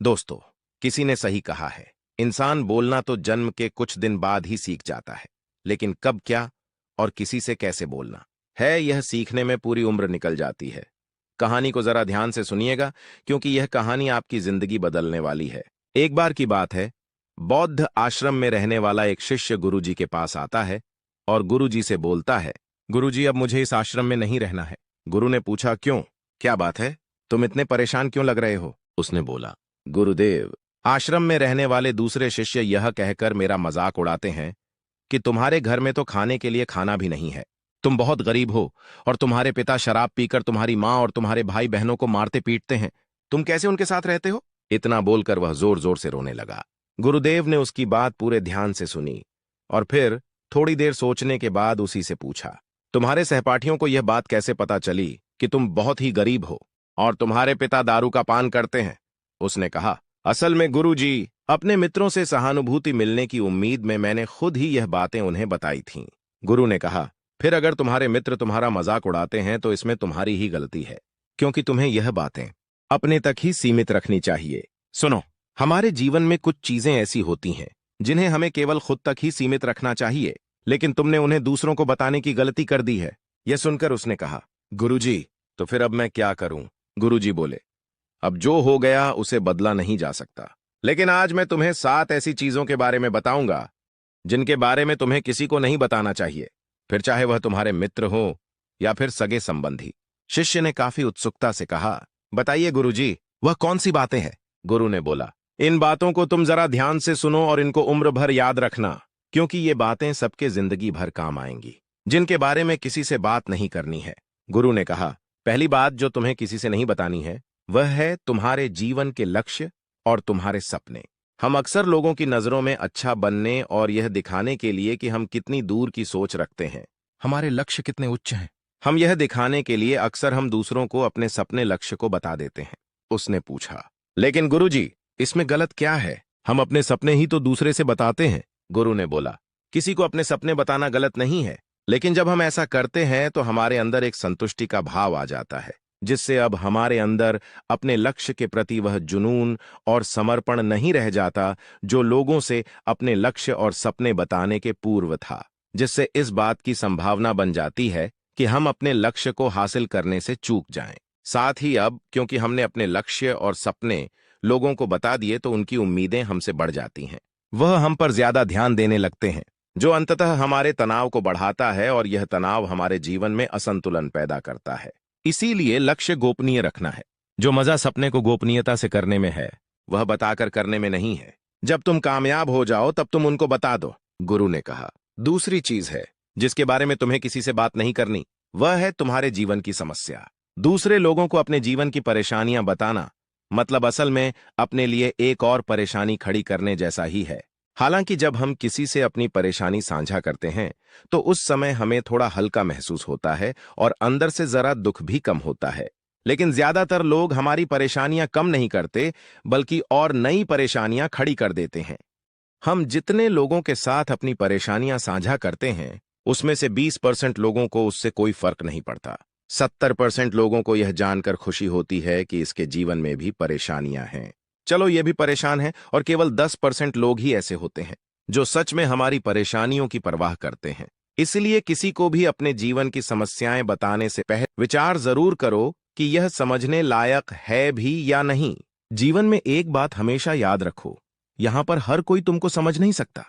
दोस्तों, किसी ने सही कहा है, इंसान बोलना तो जन्म के कुछ दिन बाद ही सीख जाता है, लेकिन कब, क्या और किसी से कैसे बोलना है, यह सीखने में पूरी उम्र निकल जाती है। कहानी को जरा ध्यान से सुनिएगा, क्योंकि यह कहानी आपकी जिंदगी बदलने वाली है। एक बार की बात है, बौद्ध आश्रम में रहने वाला एक शिष्य गुरुजी के पास आता है और गुरुजी से बोलता है, गुरुजी, अब मुझे इस आश्रम में नहीं रहना है। गुरु ने पूछा, क्यों, क्या बात है, तुम इतने परेशान क्यों लग रहे हो? उसने बोला, गुरुदेव, आश्रम में रहने वाले दूसरे शिष्य यह कहकर मेरा मजाक उड़ाते हैं कि तुम्हारे घर में तो खाने के लिए खाना भी नहीं है, तुम बहुत गरीब हो और तुम्हारे पिता शराब पीकर तुम्हारी माँ और तुम्हारे भाई बहनों को मारते पीटते हैं, तुम कैसे उनके साथ रहते हो? इतना बोलकर वह जोर जोर से रोने लगा। गुरुदेव ने उसकी बात पूरे ध्यान से सुनी और फिर थोड़ी देर सोचने के बाद उसी से पूछा, तुम्हारे सहपाठियों को यह बात कैसे पता चली कि तुम बहुत ही गरीब हो और तुम्हारे पिता दारू का पान करते हैं? उसने कहा, असल में गुरुजी, अपने मित्रों से सहानुभूति मिलने की उम्मीद में मैंने खुद ही यह बातें उन्हें बताई थीं। गुरु ने कहा, फिर अगर तुम्हारे मित्र तुम्हारा मजाक उड़ाते हैं तो इसमें तुम्हारी ही गलती है, क्योंकि तुम्हें यह बातें अपने तक ही सीमित रखनी चाहिए। सुनो, हमारे जीवन में कुछ चीजें ऐसी होती हैं जिन्हें हमें केवल खुद तक ही सीमित रखना चाहिए, लेकिन तुमने उन्हें दूसरों को बताने की गलती कर दी है। यह सुनकर उसने कहा, गुरुजी, तो फिर अब मैं क्या करूं? गुरुजी बोले, अब जो हो गया उसे बदला नहीं जा सकता, लेकिन आज मैं तुम्हें 7 ऐसी चीजों के बारे में बताऊंगा जिनके बारे में तुम्हें किसी को नहीं बताना चाहिए, फिर चाहे वह तुम्हारे मित्र हो या फिर सगे संबंधी। शिष्य ने काफी उत्सुकता से कहा, बताइए गुरुजी, वह कौन सी बातें हैं? गुरु ने बोला, इन बातों को तुम जरा ध्यान से सुनो और इनको उम्र भर याद रखना, क्योंकि ये बातें सबके जिंदगी भर काम आएंगी, जिनके बारे में किसी से बात नहीं करनी है। गुरु ने कहा, पहली बात जो तुम्हें किसी से नहीं बतानी है वह है तुम्हारे जीवन के लक्ष्य और तुम्हारे सपने। हम अक्सर लोगों की नजरों में अच्छा बनने और यह दिखाने के लिए कि हम कितनी दूर की सोच रखते हैं, हमारे लक्ष्य कितने उच्च हैं, हम यह दिखाने के लिए अक्सर हम दूसरों को अपने सपने लक्ष्य को बता देते हैं। उसने पूछा, लेकिन गुरुजी, इसमें गलत क्या है? हम अपने सपने ही तो दूसरे से बताते हैं। गुरु ने बोला, किसी को अपने सपने बताना गलत नहीं है, लेकिन जब हम ऐसा करते हैं तो हमारे अंदर एक संतुष्टि का भाव आ जाता है, जिससे अब हमारे अंदर अपने लक्ष्य के प्रति वह जुनून और समर्पण नहीं रह जाता जो लोगों से अपने लक्ष्य और सपने बताने के पूर्व था, जिससे इस बात की संभावना बन जाती है कि हम अपने लक्ष्य को हासिल करने से चूक जाएं। साथ ही अब क्योंकि हमने अपने लक्ष्य और सपने लोगों को बता दिए तो उनकी उम्मीदें हमसे बढ़ जाती हैं, वह हम पर ज्यादा ध्यान देने लगते हैं, जो अंततः हमारे तनाव को बढ़ाता है और यह तनाव हमारे जीवन में असंतुलन पैदा करता है। इसीलिए लक्ष्य गोपनीय रखना है। जो मजा सपने को गोपनीयता से करने में है वह बताकर करने में नहीं है। जब तुम कामयाब हो जाओ तब तुम उनको बता दो, गुरु ने कहा। दूसरी चीज है जिसके बारे में तुम्हें किसी से बात नहीं करनी, वह है तुम्हारे जीवन की समस्या। दूसरे लोगों को अपने जीवन की परेशानियां बताना मतलब असल में अपने लिए एक और परेशानी खड़ी करने जैसा ही है। हालांकि जब हम किसी से अपनी परेशानी साझा करते हैं तो उस समय हमें थोड़ा हल्का महसूस होता है और अंदर से जरा दुख भी कम होता है, लेकिन ज्यादातर लोग हमारी परेशानियां कम नहीं करते बल्कि और नई परेशानियां खड़ी कर देते हैं। हम जितने लोगों के साथ अपनी परेशानियां साझा करते हैं उसमें से 20% लोगों को उससे कोई फर्क नहीं पड़ता। 70% लोगों को यह जानकर खुशी होती है कि इसके जीवन में भी परेशानियां हैं। चलो ये भी परेशान है, और केवल 10% लोग ही ऐसे होते हैं जो सच में हमारी परेशानियों की परवाह करते हैं। इसलिए किसी को भी अपने जीवन की समस्याएं बताने से पहले विचार जरूर करो कि यह समझने लायक है भी या नहीं। जीवन में एक बात हमेशा याद रखो, यहां पर हर कोई तुमको समझ नहीं सकता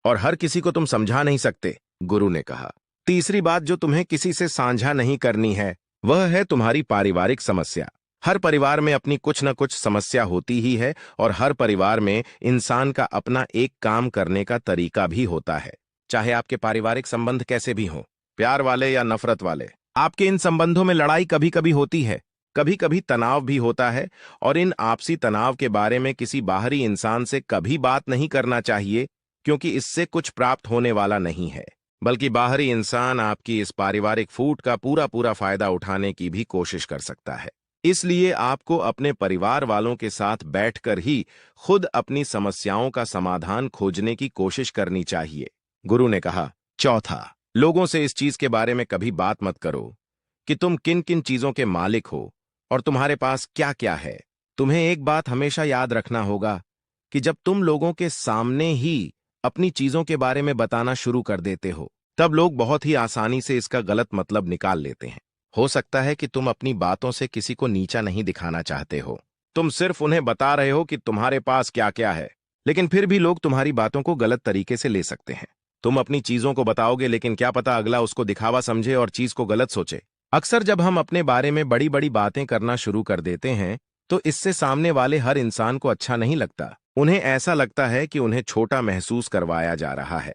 और हर किसी को तुम समझा नहीं सकते, गुरु ने कहा। तीसरी बात जो तुम्हें किसी से साझा नहीं करनी है वह है तुम्हारी पारिवारिक समस्या। हर परिवार में अपनी कुछ न कुछ समस्या होती ही है और हर परिवार में इंसान का अपना एक काम करने का तरीका भी होता है। चाहे आपके पारिवारिक संबंध कैसे भी हों, प्यार वाले या नफरत वाले, आपके इन संबंधों में लड़ाई कभी कभी होती है, कभी कभी तनाव भी होता है, और इन आपसी तनाव के बारे में किसी बाहरी इंसान से कभी बात नहीं करना चाहिए, क्योंकि इससे कुछ प्राप्त होने वाला नहीं है, बल्कि बाहरी इंसान आपकी इस पारिवारिक फूट का पूरा पूरा फायदा उठाने की भी कोशिश कर सकता है। इसलिए आपको अपने परिवार वालों के साथ बैठकर ही खुद अपनी समस्याओं का समाधान खोजने की कोशिश करनी चाहिए, गुरु ने कहा। चौथा, लोगों से इस चीज के बारे में कभी बात मत करो कि तुम किन किन चीजों के मालिक हो और तुम्हारे पास क्या क्या है। तुम्हें एक बात हमेशा याद रखना होगा कि जब तुम लोगों के सामने ही अपनी चीजों के बारे में बताना शुरू कर देते हो, तब लोग बहुत ही आसानी से इसका गलत मतलब निकाल लेते हैं। हो सकता है कि तुम अपनी बातों से किसी को नीचा नहीं दिखाना चाहते हो, तुम सिर्फ उन्हें बता रहे हो कि तुम्हारे पास क्या क्या है, लेकिन फिर भी लोग तुम्हारी बातों को गलत तरीके से ले सकते हैं। तुम अपनी चीजों को बताओगे, लेकिन क्या पता अगला उसको दिखावा समझे और चीज को गलत सोचे। अक्सर जब हम अपने बारे में बड़ी बड़ी बातें करना शुरू कर देते हैं, तो इससे सामने वाले हर इंसान को अच्छा नहीं लगता। उन्हें ऐसा लगता है कि उन्हें छोटा महसूस करवाया जा रहा है,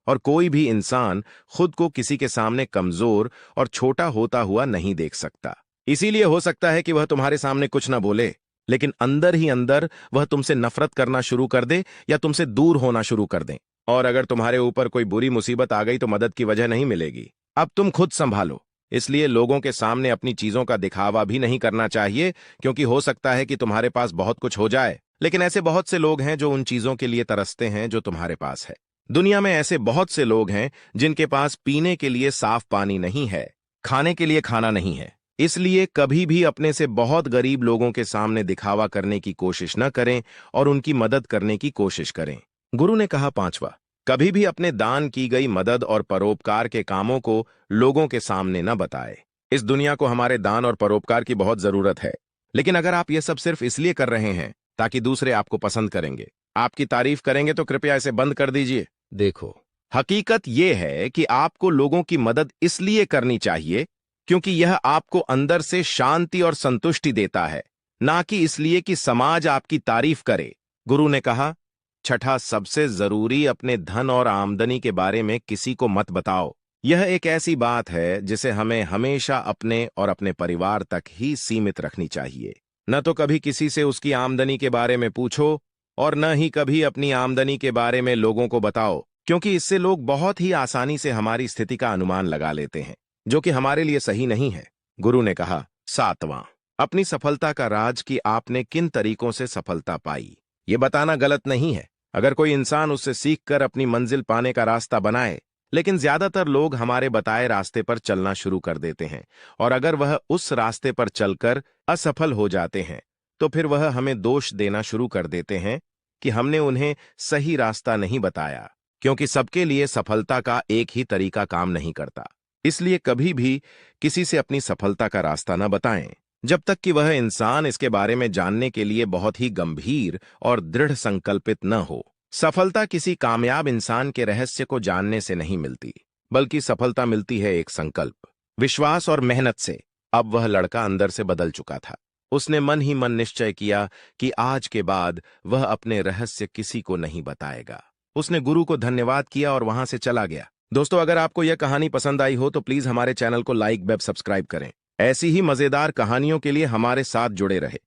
और कोई भी इंसान खुद को किसी के सामने कमजोर और छोटा होता हुआ नहीं देख सकता। इसीलिए हो सकता है कि वह तुम्हारे सामने कुछ न बोले, लेकिन अंदर ही अंदर वह तुमसे नफरत करना शुरू कर दे या तुमसे दूर होना शुरू कर दे। और अगर तुम्हारे ऊपर कोई बुरी मुसीबत आ गई तो मदद की वजह नहीं मिलेगी। अब तुम खुद संभालो। इसलिए लोगों के सामने अपनी चीजों का दिखावा भी नहीं करना चाहिए, क्योंकि हो सकता है कि तुम्हारे पास बहुत कुछ हो जाए, लेकिन ऐसे बहुत से लोग हैं जो उन चीजों के लिए तरसते हैं जो तुम्हारे पास है। दुनिया में ऐसे बहुत से लोग हैं जिनके पास पीने के लिए साफ पानी नहीं है, खाने के लिए खाना नहीं है। इसलिए कभी भी अपने से बहुत गरीब लोगों के सामने दिखावा करने की कोशिश न करें और उनकी मदद करने की कोशिश करें। गुरु ने कहा, पांचवा, कभी भी अपने दान की गई मदद और परोपकार के कामों को लोगों के सामने न बताए। इस दुनिया को हमारे दान और परोपकार की बहुत जरूरत है, लेकिन अगर आप ये सब सिर्फ इसलिए कर रहे हैं ताकि दूसरे आपको पसंद करेंगे, आपकी तारीफ करेंगे, तो कृपया इसे बंद कर दीजिए। देखो, हकीकत यह है कि आपको लोगों की मदद इसलिए करनी चाहिए क्योंकि यह आपको अंदर से शांति और संतुष्टि देता है, ना कि इसलिए कि समाज आपकी तारीफ करे। गुरु ने कहा, छठा, सबसे जरूरी, अपने धन और आमदनी के बारे में किसी को मत बताओ। यह एक ऐसी बात है जिसे हमें हमेशा अपने और अपने परिवार तक ही सीमित रखनी चाहिए। न तो कभी किसी से उसकी आमदनी के बारे में पूछो और न ही कभी अपनी आमदनी के बारे में लोगों को बताओ, क्योंकि इससे लोग बहुत ही आसानी से हमारी स्थिति का अनुमान लगा लेते हैं, जो कि हमारे लिए सही नहीं है। गुरु ने कहा, सातवां, अपनी सफलता का राज कि आपने किन तरीकों से सफलता पाई, ये बताना गलत नहीं है। अगर कोई इंसान उससे सीखकर अपनी मंजिल पाने का रास्ता बनाए, लेकिन ज्यादातर लोग हमारे बताए रास्ते पर चलना शुरू कर देते हैं, और अगर वह उस रास्ते पर चलकर असफल हो जाते हैं, तो फिर वह हमें दोष देना शुरू कर देते हैं कि हमने उन्हें सही रास्ता नहीं बताया, क्योंकि सबके लिए सफलता का एक ही तरीका काम नहीं करता। इसलिए कभी भी किसी से अपनी सफलता का रास्ता न बताएं, जब तक कि वह इंसान इसके बारे में जानने के लिए बहुत ही गंभीर और दृढ़ संकल्पित न हो। सफलता किसी कामयाब इंसान के रहस्य को जानने से नहीं मिलती, बल्कि सफलता मिलती है एक संकल्प, विश्वास और मेहनत से। अब वह लड़का अंदर से बदल चुका था। उसने मन ही मन निश्चय किया कि आज के बाद वह अपने रहस्य किसी को नहीं बताएगा। उसने गुरु को धन्यवाद किया और वहां से चला गया। दोस्तों, अगर आपको यह कहानी पसंद आई हो तो प्लीज हमारे चैनल को लाइक, वेब सब्सक्राइब करें। ऐसी ही मजेदार कहानियों के लिए हमारे साथ जुड़े रहे।